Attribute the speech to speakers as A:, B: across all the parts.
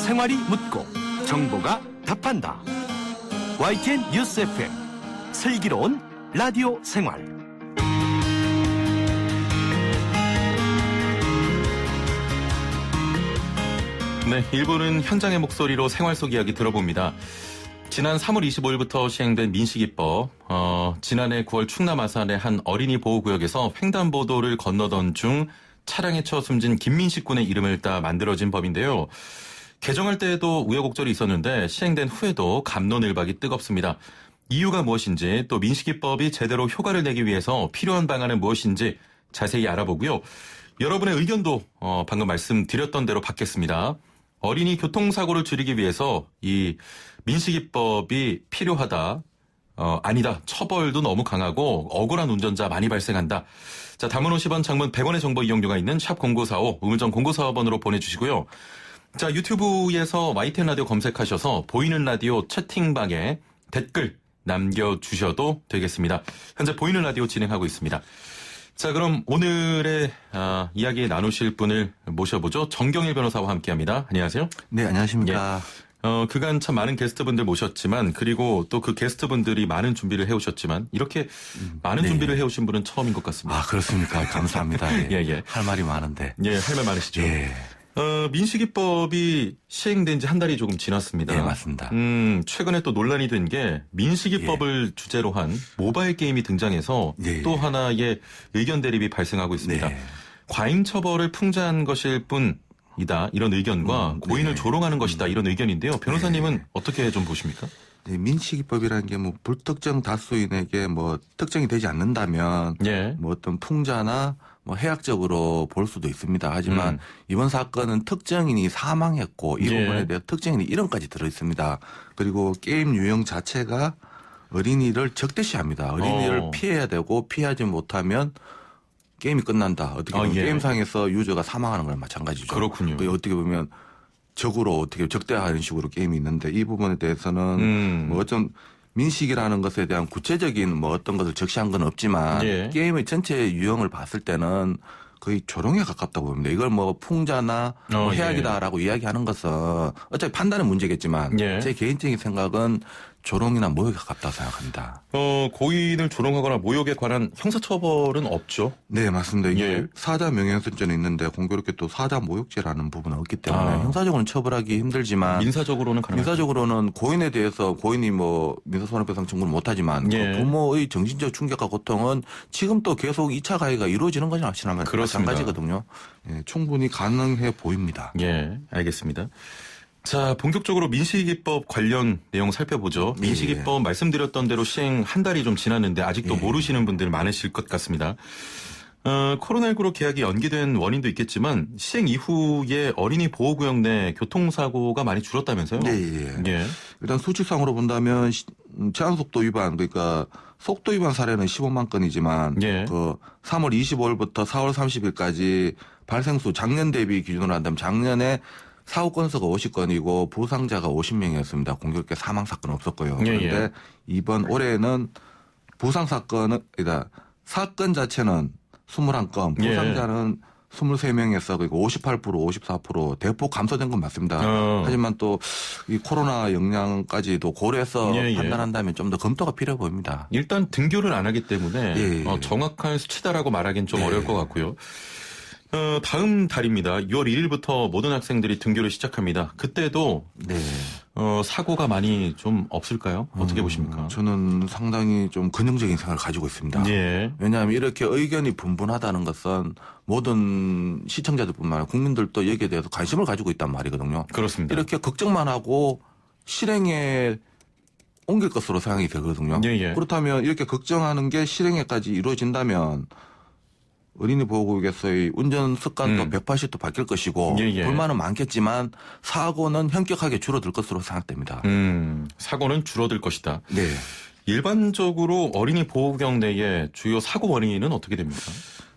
A: 생활이 묻고 정보가 답한다. YTN 뉴스 FM 슬기로운 라디오 생활.
B: 네, 1부는 현장의 목소리로 생활 속 이야기 들어봅니다. 지난 3월 25일부터 시행된 민식이법, 지난해 9월 충남 아산의 한 어린이 보호구역에서 횡단보도를 건너던 중 차량에 치여 숨진 김민식 군의 이름을 따 만들어진 법인데요. 개정할 때에도 우여곡절이 있었는데 시행된 후에도 갑론을박이 뜨겁습니다. 이유가 무엇인지, 또 민식이법이 제대로 효과를 내기 위해서 필요한 방안은 무엇인지 자세히 알아보고요. 여러분의 의견도 방금 말씀드렸던 대로 받겠습니다. 어린이 교통사고를 줄이기 위해서 이 민식이법이 필요하다, 아니다, 처벌도 너무 강하고 억울한 운전자 많이 발생한다. 자, 담은 50원, 장문 100원의 정보 이용료가 있는 샵 0945, 우물정 0945번으로 보내주시고요. 자, 유튜브에서 YTN 라디오 검색하셔서 보이는 라디오 채팅방에 댓글 남겨주셔도 되겠습니다. 현재 보이는 라디오 진행하고 있습니다. 자, 그럼 오늘의 이야기 나누실 분을 모셔보죠. 정경일 변호사와 함께합니다. 안녕하세요.
C: 네, 안녕하십니까.
B: 그간 참 많은 게스트분들 모셨지만, 그리고 또 그 게스트분들이 많은 준비를 해오셨지만, 이렇게 많은
C: 네.
B: 준비를 해오신 분은 처음인 것 같습니다.
C: 아, 그렇습니까. 감사합니다.
B: 예, 예.
C: 할 말이 많은데.
B: 예, 할 말 많으시죠.
C: 예.
B: 민식이법이 시행된 지 한 달이 조금 지났습니다.
C: 네, 맞습니다.
B: 최근에 또 논란이 된 게 민식이법을 주제로 한 모바일 게임이 등장해서
C: 예.
B: 또 하나의 의견 대립이 발생하고 있습니다.
C: 네.
B: 과잉 처벌을 풍자한 것일 뿐이다, 이런 의견과 고인을
C: 네.
B: 조롱하는 것이다, 이런 의견인데요. 변호사님은
C: 네.
B: 어떻게 좀 보십니까?
C: 네, 민식이법이라는 게 뭐 불특정 다수인에게 뭐 특정이 되지 않는다면
B: 예.
C: 뭐 어떤 풍자나 뭐 해학적으로 볼 수도 있습니다. 하지만 이번 사건은 특정인이 사망했고 이
B: 예.
C: 부분에 대해 특정인이 이름까지 들어 있습니다. 그리고 게임 유형 자체가 어린이를 적대시합니다. 어린이를 피해야 되고 피하지 못하면 게임이 끝난다. 어떻게 보면
B: 예.
C: 게임상에서 유저가 사망하는 거랑 마찬가지죠.
B: 그렇군요.
C: 어떻게 보면 적으로 어떻게 적대하는 식으로 게임이 있는데 이 부분에 대해서는 뭐 어떤 민식이라는 것에 대한 구체적인 뭐 어떤 것을 적시한 건 없지만
B: 예.
C: 게임의 전체 유형을 봤을 때는 거의 조롱에 가깝다고 봅니다. 이걸 뭐 풍자나 뭐 해악이다라고 이야기하는 것은 어차피 판단은 문제겠지만
B: 예.
C: 제 개인적인 생각은 조롱이나 모욕에 가깝다고 생각합니다.
B: 고인을 조롱하거나 모욕에 관한 형사처벌은 없죠?
C: 네, 맞습니다. 이게
B: 예.
C: 사자 명예훼손죄는 있는데 공교롭게 또 사자 모욕죄라는 부분은 없기 때문에 형사적으로는 처벌하기 힘들지만
B: 민사적으로는 가능하죠.
C: 민사적으로는 고인에 대해서 고인이 뭐 민사손해배상 청구를 못하지만
B: 예.
C: 그 부모의 정신적 충격과 고통은 지금 또 계속 2차 가해가 이루어지는 거나 마찬가지거든요. 예, 충분히 가능해 보입니다.
B: 예, 알겠습니다. 자, 본격적으로 민식이법 관련 내용 살펴보죠. 민식이법 말씀드렸던 대로 시행 한 달이 좀 지났는데 아직도 모르시는 분들 많으실 것 같습니다. 코로나19로 계약이 연기된 원인도 있겠지만 시행 이후에 어린이 보호구역 내 교통사고가 많이 줄었다면서요?
C: 네.
B: 예.
C: 일단 수치상으로 본다면 제한속도 위반 그러니까 속도 위반 사례는 15만 건이지만
B: 예.
C: 그 3월 25일부터 4월 30일까지 발생수 작년 대비 기준으로 한다면 작년에 사고 건수가 50건이고 부상자가 50명이었습니다. 공교롭게 사망 사건은 없었고요. 그런데 이번 올해는 부상 사건은 그러니까 사건 자체는 21건, 부상자는 23명에서 그리고 58%, 54% 대폭 감소된 건 맞습니다. 하지만 또 이 코로나 영향까지도 고려해서 판단한다면 좀 더 검토가 필요해 보입니다.
B: 일단 등교를 안 하기 때문에 정확한 수치다라고 말하기는 좀 어려울 것 같고요. 다음 달입니다. 6월 1일부터 모든 학생들이 등교를 시작합니다. 그때도 사고가 많이 좀 없을까요? 어떻게 보십니까?
C: 저는 상당히 좀 긍정적인 생각을 가지고 있습니다.
B: 예.
C: 왜냐하면 이렇게 의견이 분분하다는 것은 모든 시청자들뿐만 아니라 국민들도 여기에 대해서 관심을 가지고 있단 말이거든요.
B: 그렇습니다.
C: 이렇게 걱정만 하고 실행에 옮길 것으로 생각이 되거든요. 그렇다면 이렇게 걱정하는 게 실행에까지 이루어진다면 어린이 보호구역에서의 운전 습관도 180도 바뀔 것이고 불만은 많겠지만 사고는 현격하게 줄어들 것으로 생각됩니다.
B: 사고는 줄어들 것이다.
C: 네.
B: 일반적으로 어린이 보호구역 내의 주요 사고 원인은 어떻게 됩니까?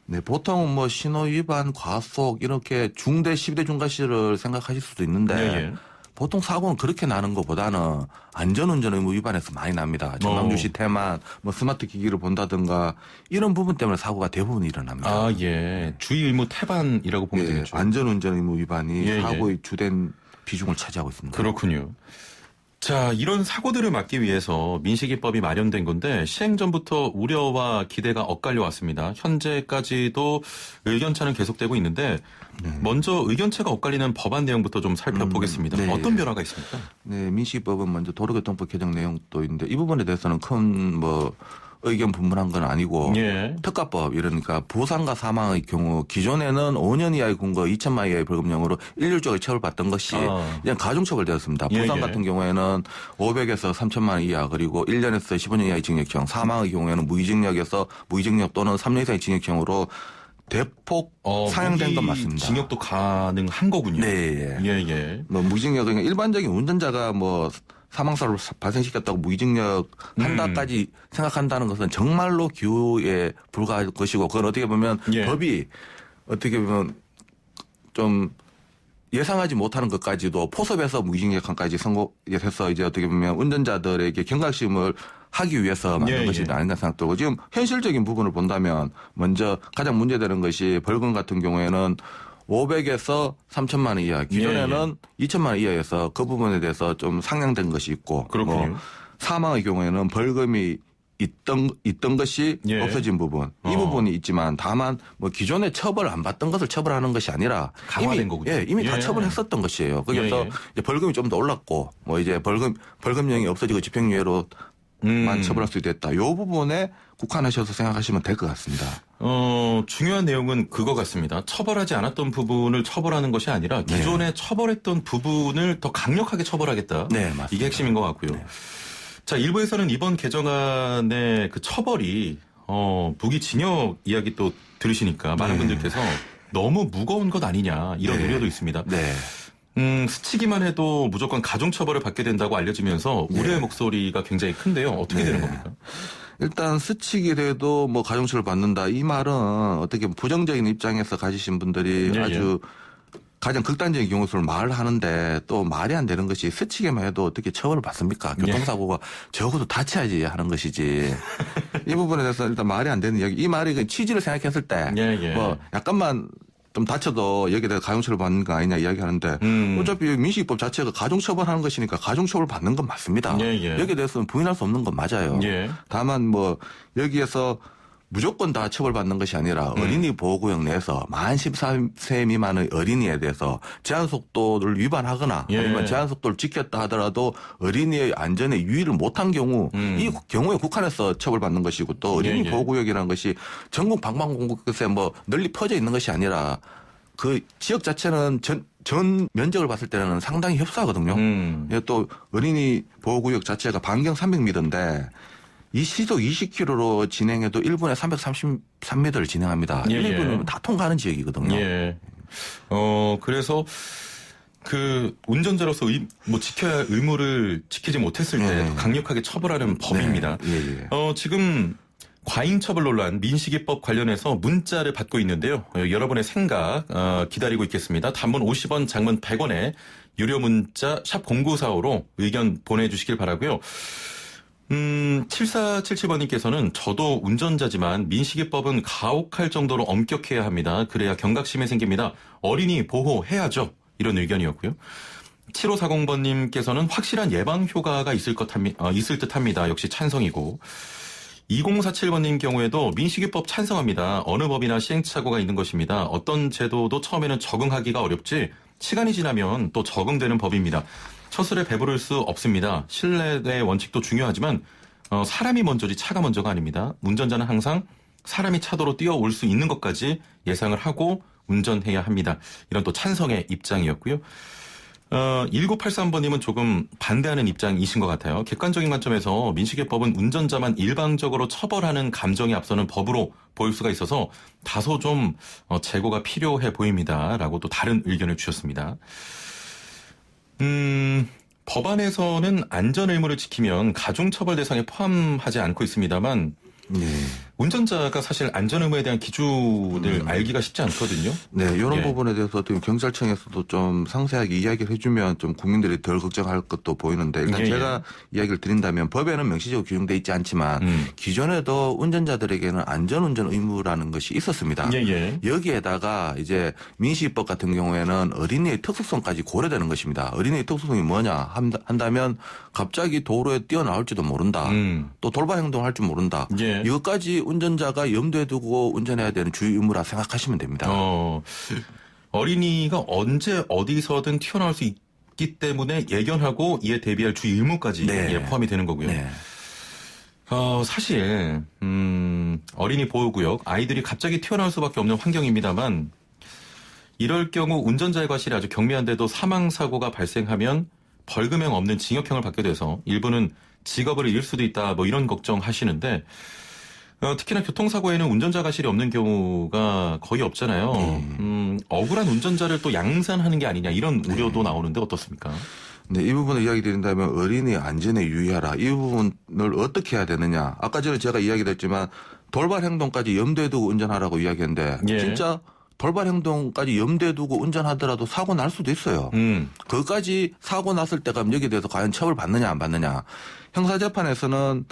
C: 네, 보통 뭐 신호 위반, 과속 이렇게 중대, 12대 중과실을 생각하실 수도 있는데 보통 사고는 그렇게 나는 것보다는 안전운전 의무 위반에서 많이 납니다. 전방주시 태만, 뭐 스마트 기기를 본다든가 이런 부분 때문에 사고가 대부분 일어납니다.
B: 아, 예. 주의 의무 태반이라고 보면 되겠죠.
C: 안전운전 의무 위반이 사고의 주된 비중을 차지하고 있습니다.
B: 그렇군요. 자, 이런 사고들을 막기 위해서 민식이법이 마련된 건데 시행 전부터 우려와 기대가 엇갈려 왔습니다. 현재까지도 의견차는 계속되고 있는데 먼저 의견차가 엇갈리는 법안 내용부터 좀 살펴보겠습니다.
C: 네.
B: 어떤 변화가 있습니까?
C: 네, 민식이법은 먼저 도로교통법 개정 내용도 있는데 이 부분에 대해서는 큰 의견 분분한 건 아니고
B: 예.
C: 특가법 이러니까 부상과 사망의 경우 기존에는 5년 이하의 군거 2천만 원 이하의 벌금형으로 일률적으로 처벌받던 것이 이제 가중처벌되었습니다.
B: 예,
C: 부상
B: 예.
C: 같은 경우에는 500에서 3천만 원 이하 그리고 1년에서 15년 이하의 징역형, 사망의 경우에는 무기징역에서 무기징역 또는 3년 이상의 징역형으로 대폭 상향된 건 맞습니다.
B: 징역도 가능한 거군요.
C: 네.
B: 예, 예.
C: 무기징역은 일반적인 운전자가 사망사를 발생시켰다고 무기징역 한다까지 생각한다는 것은 정말로 기우에 불과할 것이고 그건 어떻게 보면
B: 예.
C: 법이 어떻게 보면 좀 예상하지 못하는 것까지도 포섭해서 무기징역까지 선고해서 이제 어떻게 보면 운전자들에게 경각심을 하기 위해서 만든
B: 예,
C: 것이
B: 예.
C: 아닌가 생각되고 지금 현실적인 부분을 본다면 먼저 가장 문제되는 것이 벌금 같은 경우에는 500에서 3천만 원 이하, 기존에는 2천만 원 이하여서 그 부분에 대해서 좀 상향된 것이 있고,
B: 그렇군요.
C: 사망의 경우에는 벌금이 있던 것이
B: 예.
C: 없어진 부분, 이 부분이 있지만 다만 기존에 처벌 안 받던 것을 처벌하는 것이 아니라
B: 강화된 거군요.
C: 이미 다
B: 예.
C: 처벌했었던 것이에요. 그래서 이제 벌금이 좀 더 올랐고, 이제 벌금형이 없어지고 집행유예로 만 처벌할 수 있다. 이 부분에 국한하셔서 생각하시면 될 것 같습니다.
B: 중요한 내용은 그거 같습니다. 처벌하지 않았던 부분을 처벌하는 것이 아니라 기존에 처벌했던 부분을 더 강력하게 처벌하겠다.
C: 네, 맞습니다.
B: 이게 핵심인 것 같고요.
C: 네.
B: 자, 일부에서는 이번 개정안의 그 처벌이 무기징역 이야기 또 들으시니까 많은 분들께서 너무 무거운 것 아니냐 이런 우려도 있습니다.
C: 네.
B: 스치기만 해도 무조건 가중처벌을 받게 된다고 알려지면서 우려의 목소리가 굉장히 큰데요. 어떻게 되는 겁니까?
C: 일단 스치기라도 가중처벌 받는다. 이 말은 어떻게 보면 부정적인 입장에서 가지신 분들이
B: 예,
C: 아주 가장 극단적인 경우를 말하는데 또 말이 안 되는 것이 스치기만 해도 어떻게 처벌을 받습니까? 교통사고가 적어도 다쳐야지 하는 것이지. 이 부분에 대해서 일단 말이 안 되는 이야기. 이 말이 그 취지를 생각했을 때 약간만 좀 다쳐도 여기에 대해서 가중처벌 받는 거 아니냐 이야기하는데 어차피 민식이법 자체가 가중처벌하는 것이니까 가중처벌 받는 건 맞습니다. 여기에 대해서는 부인할 수 없는 건 맞아요. 다만 여기에서 무조건 다 처벌받는 것이 아니라 어린이 보호구역 내에서 만 14세 미만의 어린이에 대해서 제한속도를 위반하거나 아니면 제한속도를 지켰다 하더라도 어린이의 안전에 유의를 못한 경우 이 경우에 국한해서 처벌받는 것이고 또 어린이 보호구역이라는 것이 전국 방방곡곡에 널리 퍼져 있는 것이 아니라 그 지역 자체는 전 면적을 봤을 때는 상당히 협소하거든요. 또 어린이 보호구역 자체가 반경 300m인데 이 시속 20km로 진행해도 1분에 333m를 진행합니다. 1분이면 다 통과하는 지역이거든요.
B: 그래서 그 운전자로서 지켜야 할 의무를 지키지 못했을 때 강력하게 처벌하는 법입니다. 지금 과잉 처벌 논란 민식이법 관련해서 문자를 받고 있는데요. 여러분의 생각 기다리고 있겠습니다. 단문 50원, 장문 100원에 유료 문자 샵 0945로 의견 보내주시길 바라고요. 7477번님께서는 저도 운전자지만 민식이법은 가혹할 정도로 엄격해야 합니다. 그래야 경각심이 생깁니다. 어린이 보호해야죠. 이런 의견이었고요. 7540번님께서는 확실한 예방 효과가 있을 듯 합니다. 역시 찬성이고. 2047번님 경우에도 민식이법 찬성합니다. 어느 법이나 시행착오가 있는 것입니다. 어떤 제도도 처음에는 적응하기가 어렵지 시간이 지나면 또 적응되는 법입니다. 처슬에 배부를 수 없습니다. 신뢰의 원칙도 중요하지만 사람이 먼저지 차가 먼저가 아닙니다. 운전자는 항상 사람이 차도로 뛰어올 수 있는 것까지 예상을 하고 운전해야 합니다. 이런 또 찬성의 입장이었고요. 1983번님은 조금 반대하는 입장이신 것 같아요. 객관적인 관점에서 민식이법은 운전자만 일방적으로 처벌하는 감정이 앞서는 법으로 보일 수가 있어서 다소 좀 재고가 필요해 보입니다. 라고 또 다른 의견을 주셨습니다. 법안에서는 안전 의무를 지키면 가중처벌 대상에 포함하지 않고 있습니다만 운전자가 사실 안전의무에 대한 기준을 알기가 쉽지 않거든요.
C: 네, 이런
B: 예.
C: 부분에 대해서 어떻게 경찰청에서도 좀 상세하게 이야기를 해주면 좀 국민들이 덜 걱정할 것도 보이는데 일단
B: 예,
C: 제가 이야기를 드린다면 법에는 명시적으로 규정돼 있지 않지만 기존에도 운전자들에게는 안전운전 의무라는 것이 있었습니다.
B: 예, 예.
C: 여기에다가 이제 민식이법 같은 경우에는 어린이의 특수성까지 고려되는 것입니다. 어린이의 특수성이 뭐냐 한다면 갑자기 도로에 뛰어나올지도 모른다. 또 돌발 행동을 할 줄 모른다.
B: 예.
C: 이것까지 운전자가 염두에 두고 운전해야 되는 주의 의무라 생각하시면 됩니다.
B: 어린이가 언제 어디서든 튀어나올 수 있기 때문에 예견하고 이에 대비할 주의 의무까지
C: 네.
B: 예, 포함이 되는 거고요.
C: 네.
B: 사실 어린이 보호구역 아이들이 갑자기 튀어나올 수밖에 없는 환경입니다만 이럴 경우 운전자의 과실이 아주 경미한데도 사망사고가 발생하면 벌금형 없는 징역형을 받게 돼서 일부는 직업을 잃을 수도 있다 뭐 이런 걱정하시는데 특히나 교통사고에는 운전자 과실이 없는 경우가 거의 없잖아요. 억울한 운전자를 또 양산하는 게 아니냐 이런 우려도 나오는데 어떻습니까?
C: 네, 이 부분을 이야기 드린다면 어린이 안전에 유의하라. 이 부분을 어떻게 해야 되느냐. 아까 전에 제가 이야기했지만 돌발 행동까지 염두에 두고 운전하라고 이야기했는데
B: 예.
C: 진짜 돌발 행동까지 염두에 두고 운전하더라도 사고 날 수도 있어요. 그것까지 사고 났을 때가 여기에 대해서 과연 처벌 받느냐 안 받느냐. 형사재판에서는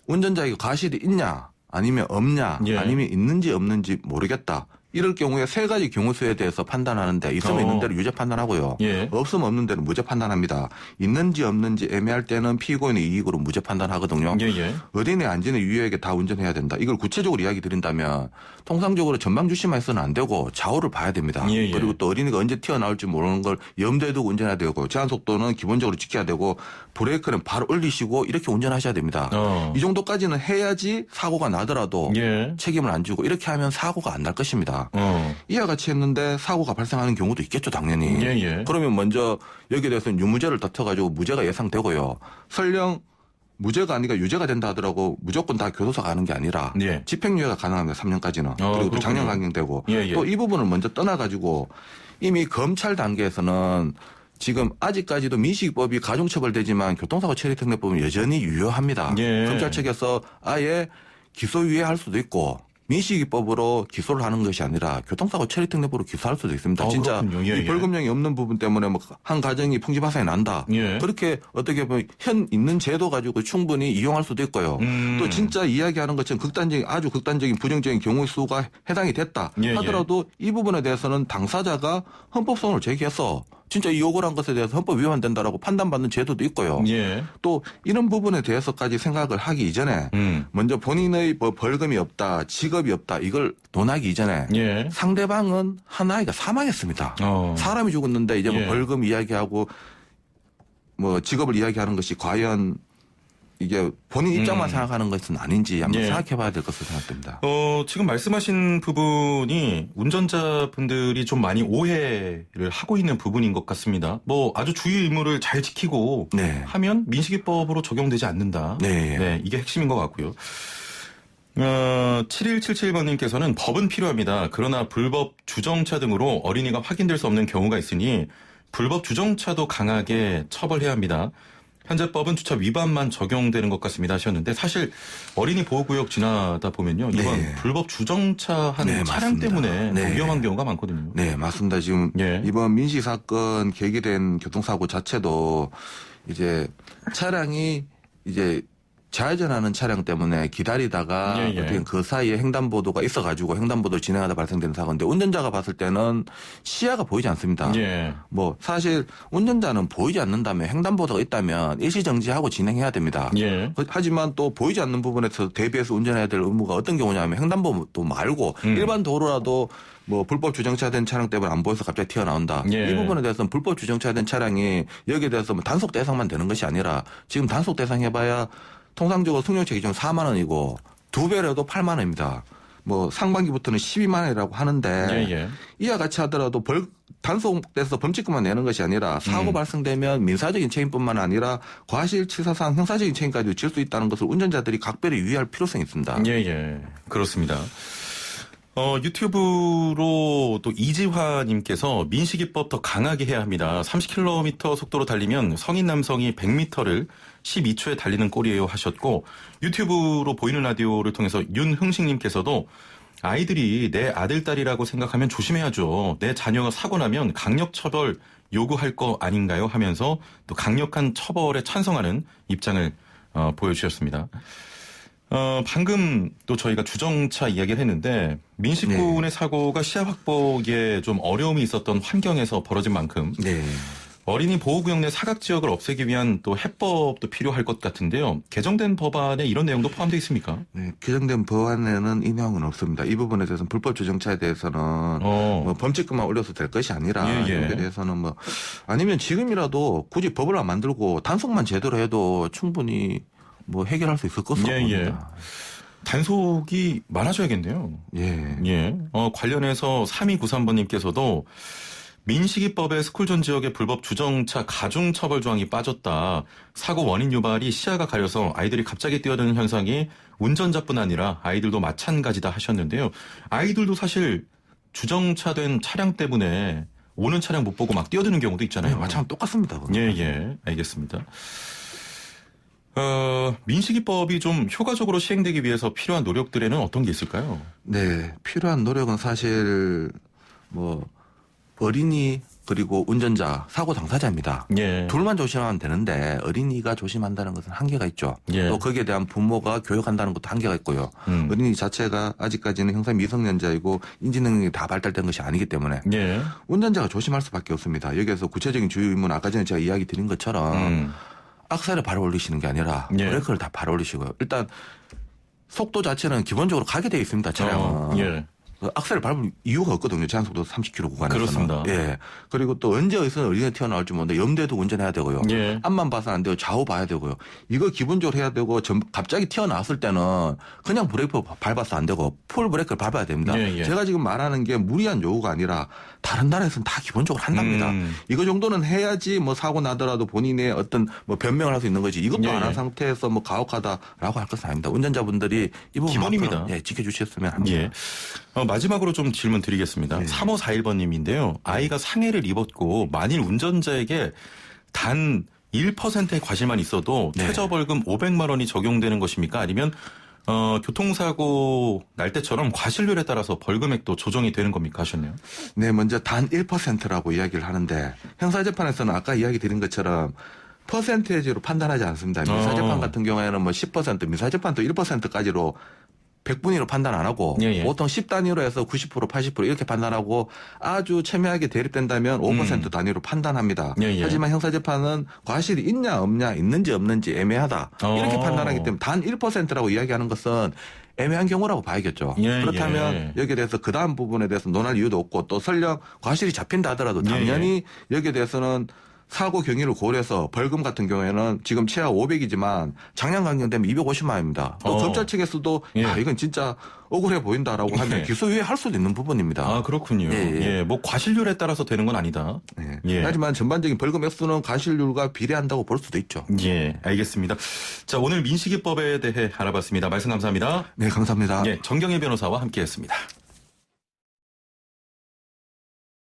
C: 운전자에게 과실이 있냐 아니면 없냐
B: 예.
C: 아니면 있는지 없는지 모르겠다. 이럴 경우에 세 가지 경우수에 대해서 판단하는데 있으면 있는 대로 유죄 판단하고요.
B: 예.
C: 없으면 없는 대로 무죄 판단합니다. 있는지 없는지 애매할 때는 피고인의 이익으로 무죄 판단하거든요.
B: 예, 예.
C: 어린이 안전에 유의하게 다 운전해야 된다. 이걸 구체적으로 이야기 드린다면 통상적으로 전방 주시만 해서는 안 되고 좌우를 봐야 됩니다.
B: 예, 예.
C: 그리고 또 어린이가 언제 튀어나올지 모르는 걸 염두에 두고 운전해야 되고 제한 속도는 기본적으로 지켜야 되고 브레이크는 바로 올리시고 이렇게 운전하셔야 됩니다. 이 정도까지는 해야지 사고가 나더라도
B: 예.
C: 책임을 안 지고 이렇게 하면 사고가 안 날 것입니다. 이와 같이 했는데 사고가 발생하는 경우도 있겠죠, 당연히.
B: 예, 예.
C: 그러면 먼저 여기에 대해서는 유무죄를 다퉈가지고 무죄가 예상되고요. 설령 무죄가 아니라 유죄가 된다 하더라도 무조건 다 교도소 가는 게 아니라
B: 예.
C: 집행유예가 가능합니다. 3년까지는. 그리고
B: 그렇군요.
C: 또 작년 강경되고
B: 예, 예.
C: 또 이 부분을 먼저 떠나가지고 이미 검찰 단계에서는 지금 아직까지도 민식이법이 가중처벌되지만 교통사고 처리특례법은 여전히 유효합니다.
B: 예.
C: 검찰 측에서 아예 기소유예할 수도 있고 민식이법으로 기소를 하는 것이 아니라 교통사고 처리특례법으로 기소할 수도 있습니다. 진짜
B: 그렇군요. 예,
C: 이 벌금형이 없는 부분 때문에 뭐 한 가정이 풍지파산이 난다.
B: 예.
C: 그렇게 어떻게 보면 현 있는 제도 가지고 충분히 이용할 수도 있고요. 또 진짜 이야기하는 것처럼 아주 극단적인 부정적인 경우 수가 해당이 됐다
B: 예, 예.
C: 하더라도 이 부분에 대해서는 당사자가 헌법소원을 제기해서 진짜 이 억울한 것에 대해서 헌법 위반된다라고 판단받는 제도도 있고요.
B: 예.
C: 또 이런 부분에 대해서까지 생각을 하기 이전에 먼저 본인의 뭐 벌금이 없다, 직업이 없다 이걸 논하기 이전에
B: 예.
C: 상대방은 한 아이가 사망했습니다. 사람이 죽었는데 이제 뭐
B: 예.
C: 벌금 이야기하고 뭐 직업을 이야기하는 것이 과연 이게 본인 입장만 생각하는 것은 아닌지 한번
B: 예.
C: 생각해봐야 될 것으로 생각됩니다.
B: 지금 말씀하신 부분이 운전자분들이 좀 많이 오해를 하고 있는 부분인 것 같습니다. 뭐 아주 주의 의무를 잘 지키고
C: 네.
B: 하면 민식이법으로 적용되지 않는다.
C: 네.
B: 이게 핵심인 것 같고요. 7177번님께서는 법은 필요합니다. 그러나 불법 주정차 등으로 어린이가 확인될 수 없는 경우가 있으니 불법 주정차도 강하게 처벌해야 합니다. 현재 법은 주차 위반만 적용되는 것 같습니다 하셨는데 사실 어린이 보호구역 지나다 보면요. 이번
C: 네.
B: 불법 주정차한
C: 네,
B: 차량
C: 맞습니다.
B: 때문에
C: 네.
B: 위험한 경우가 많거든요.
C: 네, 맞습니다. 지금
B: 예.
C: 이번 민식 사건 계기된 교통사고 자체도 이제 차량이 이제 좌회전하는 차량 때문에 기다리다가
B: 예, 예.
C: 어떻게 그 사이에 횡단보도가 있어가지고 횡단보도를 진행하다 발생되는 사고인데 운전자가 봤을 때는 시야가 보이지 않습니다.
B: 예.
C: 뭐 사실 운전자는 보이지 않는다면 횡단보도가 있다면 일시정지하고 진행해야 됩니다.
B: 예.
C: 하지만 또 보이지 않는 부분에서 대비해서 운전해야 될 의무가 어떤 경우냐면 횡단보도 말고 일반 도로라도 뭐 불법 주정차된 차량 때문에 안 보여서 갑자기 튀어나온다.
B: 예.
C: 이 부분에 대해서는 불법 주정차된 차량이 여기에 대해서 뭐 단속 대상만 되는 것이 아니라 지금 단속 대상 해봐야 통상적으로 승용차 기준 4만 원이고 2배라도 8만 원입니다. 뭐 상반기부터는 12만 원이라고 하는데
B: 예.
C: 이와 같이 하더라도 단속돼서 범칙금만 내는 것이 아니라 사고 발생되면 민사적인 책임뿐만 아니라 과실치사상 형사적인 책임까지 질 수 있다는 것을 운전자들이 각별히 유의할 필요성이 있습니다.
B: 예. 그렇습니다. 유튜브로 또 이지화님께서 민식이법 더 강하게 해야 합니다. 30km 속도로 달리면 성인 남성이 100m를 12초에 달리는 꼴이에요 하셨고, 유튜브로 보이는 라디오를 통해서 윤흥식님께서도 아이들이 내 아들, 딸이라고 생각하면 조심해야죠. 내 자녀가 사고 나면 강력 처벌 요구할 거 아닌가요? 하면서 또 강력한 처벌에 찬성하는 입장을 보여주셨습니다. 방금 또 저희가 주정차 이야기를 했는데 민식군의
C: 네.
B: 사고가 시야 확보에 좀 어려움이 있었던 환경에서 벌어진 만큼
C: 네.
B: 어린이 보호구역 내 사각 지역을 없애기 위한 또 해법도 필요할 것 같은데요. 개정된 법안에 이런 내용도 포함되어 있습니까?
C: 네, 개정된 법안에는 이 내용은 없습니다. 이 부분에 대해서는 불법 주정차에 대해서는 뭐 범칙금만 올려서 될 것이 아니라 여기에 대해서는 뭐 아니면 지금이라도 굳이 법을 안 만들고 단속만 제대로 해도 충분히 뭐 해결할 수 있을 것으로 봅니다.
B: 단속이 많아져야겠네요.
C: 예.
B: 관련해서 3293번님께서도 민식이법에 스쿨존 지역의 불법 주정차 가중 처벌 조항이 빠졌다. 사고 원인 유발이 시야가 가려서 아이들이 갑자기 뛰어드는 현상이 운전자뿐 아니라 아이들도 마찬가지다 하셨는데요. 아이들도 사실 주정차된 차량 때문에 오는 차량 못 보고 막 뛰어드는 경우도 있잖아요.
C: 네, 마찬가지 똑같습니다.
B: 알겠습니다. 민식이법이 좀 효과적으로 시행되기 위해서 필요한 노력들에는 어떤 게 있을까요?
C: 네, 필요한 노력은 사실 뭐 어린이 그리고 운전자, 사고 당사자입니다. 둘만 조심하면 되는데 어린이가 조심한다는 것은 한계가 있죠. 또 거기에 대한 부모가 교육한다는 것도 한계가 있고요. 어린이 자체가 아직까지는 형사 미성년자이고 인지능력이 다 발달된 것이 아니기 때문에 운전자가 조심할 수밖에 없습니다. 여기에서 구체적인 주의 의무는 아까 전에 제가 이야기 드린 것처럼 악셀을 바로 올리시는 게 아니라 브레이크를 다 바로 올리시고요. 일단 속도 자체는 기본적으로 가게 되어 있습니다. 차량은. 악셀을 밟을 이유가 없거든요. 제한속도 30km 구간에서는.
B: 그렇습니다.
C: 예. 그리고 또 언제 어디서 어린이가 튀어나올지 모르는데 염두에 두고 운전해야 되고요. 앞만 봐서 안 돼요. 좌우 봐야 되고요. 이거 기본적으로 해야 되고 갑자기 튀어나왔을 때는 그냥 브레이크 밟아서 안 되고 풀 브레이크를 밟아야 됩니다. 제가 지금 말하는 게 무리한 요구가 아니라 다른 나라에서는 다 기본적으로 한답니다. 이거 정도는 해야지 뭐 사고 나더라도 본인의 어떤 뭐 변명을 할 수 있는 거지. 이것도 안 한 상태에서 뭐 가혹하다라고 할 것은 아닙니다. 운전자분들이 이 부분
B: 기본입니다.
C: 지켜주셨으면 합니다.
B: 마지막으로 좀 질문 드리겠습니다. 3541번님인데요. 아이가 상해를 입었고 만일 운전자에게 단 1%의 과실만 있어도 최저벌금 500만 원이 적용되는 것입니까? 아니면 교통사고 날 때처럼 과실률에 따라서 벌금액도 조정이 되는 겁니까? 하셨네요.
C: 네, 먼저 단 1%라고 이야기를 하는데 형사재판에서는 아까 이야기 드린 것처럼 퍼센테이지로 판단하지 않습니다. 민사재판 같은 경우에는 뭐 10%, 민사재판도 1%까지로 100분위로 판단 안 하고 보통 10단위로 해서 90%, 80% 이렇게 판단하고 아주 첨예하게 대립된다면 5% 단위로 판단합니다. 하지만 형사재판은 과실이 있냐 없냐 있는지 없는지 애매하다 이렇게 판단하기 때문에 단 1%라고 이야기하는 것은 애매한 경우라고 봐야겠죠. 그렇다면 여기에 대해서 그 다음 부분에 대해서 논할 이유도 없고 또 설령 과실이 잡힌다 하더라도 당연히 여기에 대해서는 사고 경위를 고려해서 벌금 같은 경우에는 지금 최하 500이지만 작년 강경되면 250만 원입니다. 또 검찰 측에서도 야, 이건 진짜 억울해 보인다라고 하면 기소유예할 수도 있는 부부분입니다.
B: 아, 그렇군요. 뭐 과실률에 따라서 되는 건 아니다.
C: 하지만 전반적인 벌금 액수는 과실률과 비례한다고 볼 수도 있죠.
B: 알겠습니다. 자, 오늘 민식이법에 대해 알아봤습니다. 말씀 감사합니다.
C: 네, 감사합니다.
B: 정경희 변호사와 함께했습니다.